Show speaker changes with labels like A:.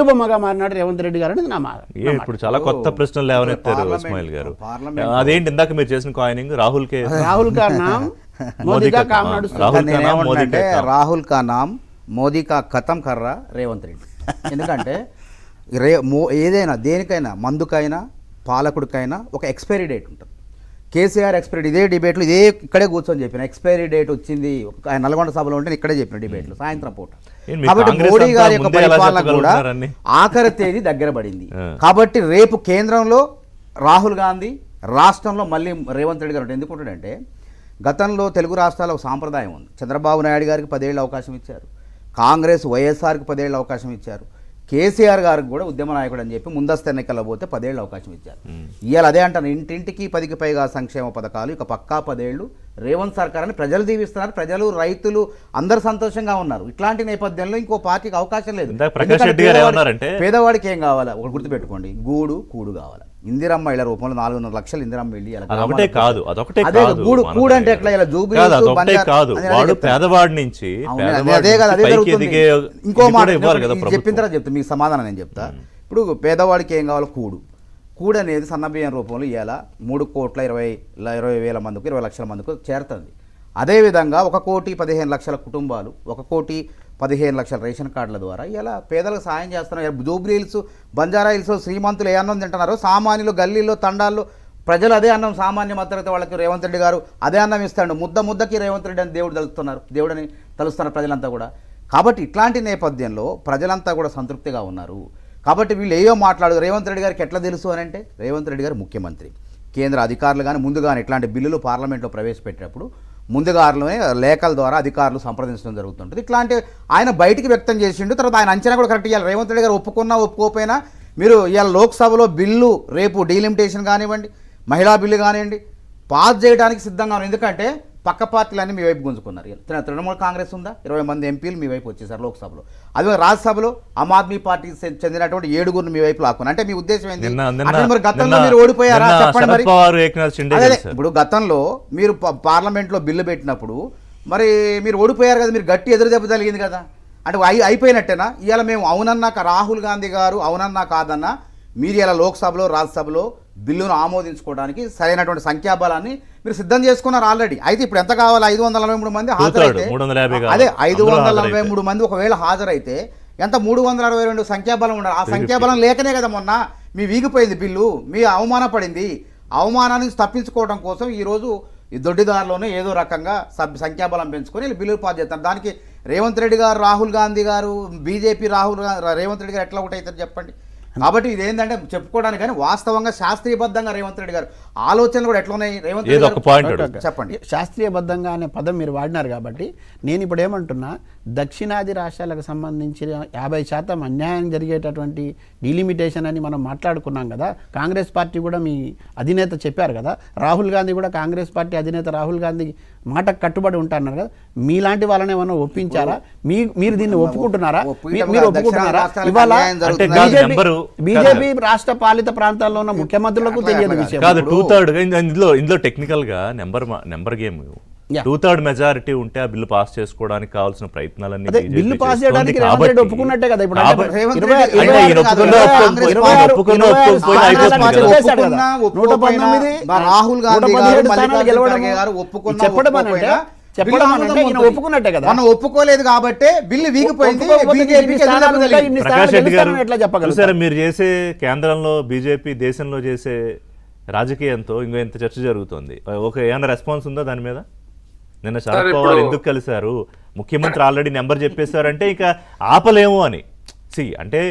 A: బొమ్మగా మారినాడు రేవంత్ రెడ్డి గారు అనేది నా మాట.
B: ఇప్పుడు చాలా కొత్త ప్రశ్నలు లేవనెత్తారు ఇస్మాయిల్ గారు. అదేంటి ఇందాక మీరు చేసిన కాయినింగ్ రాహుల్
A: కా నామ్ మోదీ కా కామ్ నడుస్తుంది.
C: రాహుల్ కా నామ్ మోదీ కా ఖతం కర్రా రేవంత్ రెడ్డి. ఎందుకంటే ఏదైనా దేనికైనా మందుకైనా పాలకుడికైనా ఒక ఎక్స్పైరీ డేట్ ఉంటుంది. కేసీఆర్ ఎక్స్పైరీ ఇదే డిబేట్లు ఇదే ఇక్కడే కూర్చొని చెప్పిన ఎక్స్పైరీ డేట్ వచ్చింది ఆయన నల్గొండ సభలో ఉంటే ఇక్కడే చెప్పిన డిబేట్లు సాయంత్రం పూట. కాబట్టి మోడీ గారి యొక్క పరిపాలన కూడా ఆఖరి తేదీ దగ్గర పడింది. కాబట్టి రేపు కేంద్రంలో రాహుల్ గాంధీ, రాష్ట్రంలో మళ్ళీ రేవంత్ రెడ్డి గారు ఎందుకుంటాడంటే గతంలో తెలుగు రాష్ట్రాల్లో ఒక సాంప్రదాయం ఉంది. చంద్రబాబు నాయుడు గారికి 10 ఏళ్ళు అవకాశం ఇచ్చారు, కాంగ్రెస్ వైఎస్ఆర్కి 10 ఏళ్ళు అవకాశం ఇచ్చారు, కేసీఆర్ గారికి కూడా ఉద్యమ నాయకుడు అని చెప్పి ముందస్తు ఎన్నికల్లో పోతే 10 ఏళ్ళు అవకాశం ఇచ్చారు. ఇవాళ అదే అంటాను, ఇంటింటికి 10కి పైగా సంక్షేమ పథకాలు, ఇక పక్కా 10 ఏళ్ళు రేవంత్ సర్కార్ అని ప్రజలు దీవిస్తున్నారు. ప్రజలు, రైతులు అందరు సంతోషంగా ఉన్నారు. ఇట్లాంటి నేపథ్యంలో ఇంకో పార్టీకి అవకాశం లేదు. పేదవాడికి ఏం కావాలా ఒకటి గుర్తుపెట్టుకోండి, గూడు కూడు కావాలి. ఇందిరమ్మ ఇళ్ల రూపంలో 400 లక్షలు ఇందిరమ్మ ఇల్లు కూడు అంటే ఎట్లా ఇలా ఇంకో మాట చెప్పిన తర్వాత చెప్తా మీకు సమాధానం నేను చెప్తా. ఇప్పుడు పేదవాడికి ఏం కావాలో కూడు అనేది సన్నబియ్యం రూపంలో ఇవాళ 3,20,20,000 మందికి 20 లక్షల మందికి చేరుతుంది. అదేవిధంగా 1,15,00,000 కుటుంబాలు, 1,15,00,000 రేషన్ కార్డుల ద్వారా ఇలా పేదలకు సాయం చేస్తున్నారు. జూబ్లీ హిల్స్, బంజారా హిల్స్ శ్రీమంతులు ఏ అన్నం తింటున్నారో సామాన్యులు గల్లీల్లో తండాల్లో ప్రజలు అదే అన్నం, సామాన్య మధ్యతరగతి వాళ్ళకి రేవంత్ రెడ్డి గారు అదే అన్నం ఇస్తాడు. ముద్దకి రేవంత్ రెడ్డి అని దేవుడని తలుస్తున్నారు ప్రజలంతా కూడా. కాబట్టి ఇట్లాంటి నేపథ్యంలో ప్రజలంతా కూడా సంతృప్తిగా ఉన్నారు. కాబట్టి వీళ్ళు ఏయో మాట్లాడు రేవంత్ రెడ్డి గారికి ఎట్లా తెలుసు అని అంటే, రేవంత్ రెడ్డి గారు ముఖ్యమంత్రి, కేంద్ర అధికారులు కానీ ముందుగానే ఇట్లాంటి బిల్లులు పార్లమెంట్లో ప్రవేశపెట్టినప్పుడు ముందుగానే లేఖల ద్వారా అధికారులు సంప్రదించడం జరుగుతుంటుంది. ఇట్లాంటి ఆయన బయటికి వ్యక్తం చేసిండు. తర్వాత ఆయన అంచనా కూడా కరెక్ట్ ఇవ్వాలి. రేవంత్ రెడ్డి గారు ఒప్పుకున్నా ఒప్పుకోకపోయినా మీరు ఇవాళ లోక్సభలో బిల్లు రేపు డీలిమిటేషన్ కానివ్వండి, మహిళా బిల్లు కానివ్వండి పాస్ చేయడానికి సిద్ధంగా ఉన్నారు. ఎందుకంటే పక్క పార్టీలన్నీ మీ వైపు గుంజుకున్నారు. తృణమూల కాంగ్రెస్ ఉందా, 20 మంది ఎంపీలు మీ వైపు వచ్చేసారు లోక్సభలో. అదే రాజ్యసభలో ఆమ్ ఆద్మీ పార్టీకి చెందినటువంటి 7 మీ వైపు లాక్కున్నారు. అంటే మీ ఉద్దేశం ఏంటి? మరి గతంలో మీరు ఓడిపోయారా చెప్పండి. మరి ఇప్పుడు గతంలో మీరు పార్లమెంట్లో బిల్లు పెట్టినప్పుడు మరి మీరు ఓడిపోయారు కదా, మీరు గట్టి ఎదురు దెబ్బ తగిలింది కదా, అంటే అయిపోయినట్టేనా? ఇవాళ మేము అవునన్నా రాహుల్ గాంధీ గారు అవునన్నా కాదన్నా మీరు ఇలా లోక్సభలో రాజ్యసభలో బిల్లును ఆమోదించుకోవడానికి సరైనటువంటి సంఖ్యాబలాన్ని మీరు సిద్ధం చేసుకున్నారు ఆల్రెడీ. అయితే ఇప్పుడు ఎంత కావాలి? 543 మంది హాజరైతే, అదే 543 మంది ఒకవేళ హాజరైతే ఎంత 362 సంఖ్యాబలం ఉండాలి. ఆ సంఖ్యాబలం లేకనే కదా మొన్న మీ వీగిపోయింది బిల్లు, మీ అవమానపడింది. అవమానాన్ని తప్పించుకోవడం కోసం ఈరోజు ఈ దొడ్డిదారిలోనే ఏదో రకంగా సంఖ్యాబలం పెంచుకొని బిల్లులు పాస్ చేస్తారు. దానికి రేవంత్ రెడ్డి గారు, రాహుల్ గాంధీ గారు, బీజేపీ రేవంత్ రెడ్డి గారు ఎట్లా ఒకటవుతారు చెప్పండి. కాబట్టి ఇదేంటంటే చెప్పుకోవడానికి కానీ వాస్తవంగా శాస్త్రీయబద్ధంగా రేవంత్ రెడ్డి గారు ఆలోచనలు కూడా ఎట్లా ఉన్నాయి రేవంత్ రెడ్డి గారు చెప్పండి.
A: శాస్త్రీయబద్ధంగా అనే పదం మీరు వాడినారు కాబట్టి నేను ఇప్పుడు ఏమంటున్నా, దక్షిణాది రాష్ట్రాలకు సంబంధించిన 50% అన్యాయం జరిగేటటువంటి డీలిమిటేషన్ అని మనం మాట్లాడుకున్నాం కదా. కాంగ్రెస్ పార్టీ కూడా మీ అధినేత చెప్పారు కదా, రాహుల్ గాంధీ కూడా కాంగ్రెస్ పార్టీ అధినేత రాహుల్ గాంధీ మాటకు కట్టుబడి ఉంటారన్నారు కదా. మీలాంటి వాళ్ళని ఏమన్నా ఒప్పించారా? మీరు దీన్ని ఒప్పుకుంటున్నారా? మీరు ఒప్పుకుంటున్నారా? ఇవాళ బీజేపీ రాష్ట్ర పాలిత ప్రాంతాల్లో ఉన్న ముఖ్యమంత్రులకు తెలియని విషయం
B: కాదు. 2/3 ఇందులో టెక్నికల్ గా నెంబర్ గేమ్ 2/3 మెజారిటీ ఉంటే ఆ బిల్లు పాస్ చేసుకోవడానికి కావాల్సిన ప్రయత్నాలన్నీ
A: బిల్లు పాస్ చేయడానికి ఒప్పుకున్నట్టే కదా. ఇప్పుడు
C: రాహుల్ గాంధీ
A: ఒప్పుకున్నట్టే కదా.
C: మనం ఒప్పుకోలేదు కాబట్టి బిల్లు వీగిపోయింది.
B: మీరు చేసే కేంద్రంలో బీజేపీ దేశంలో చేసే రాజకీయంతో ఇంత చర్చ జరుగుతుంది. ఏమైనా రెస్పాన్స్ ఉందా దాని మీద? నిన్న శరద్ పవార్ ఎందుకు కలిశారు, ముఖ్యమంత్రి ఆల్రెడీ నెంబర్ చెప్పేశారంటే ఇక ఆపలేము అని. అంటే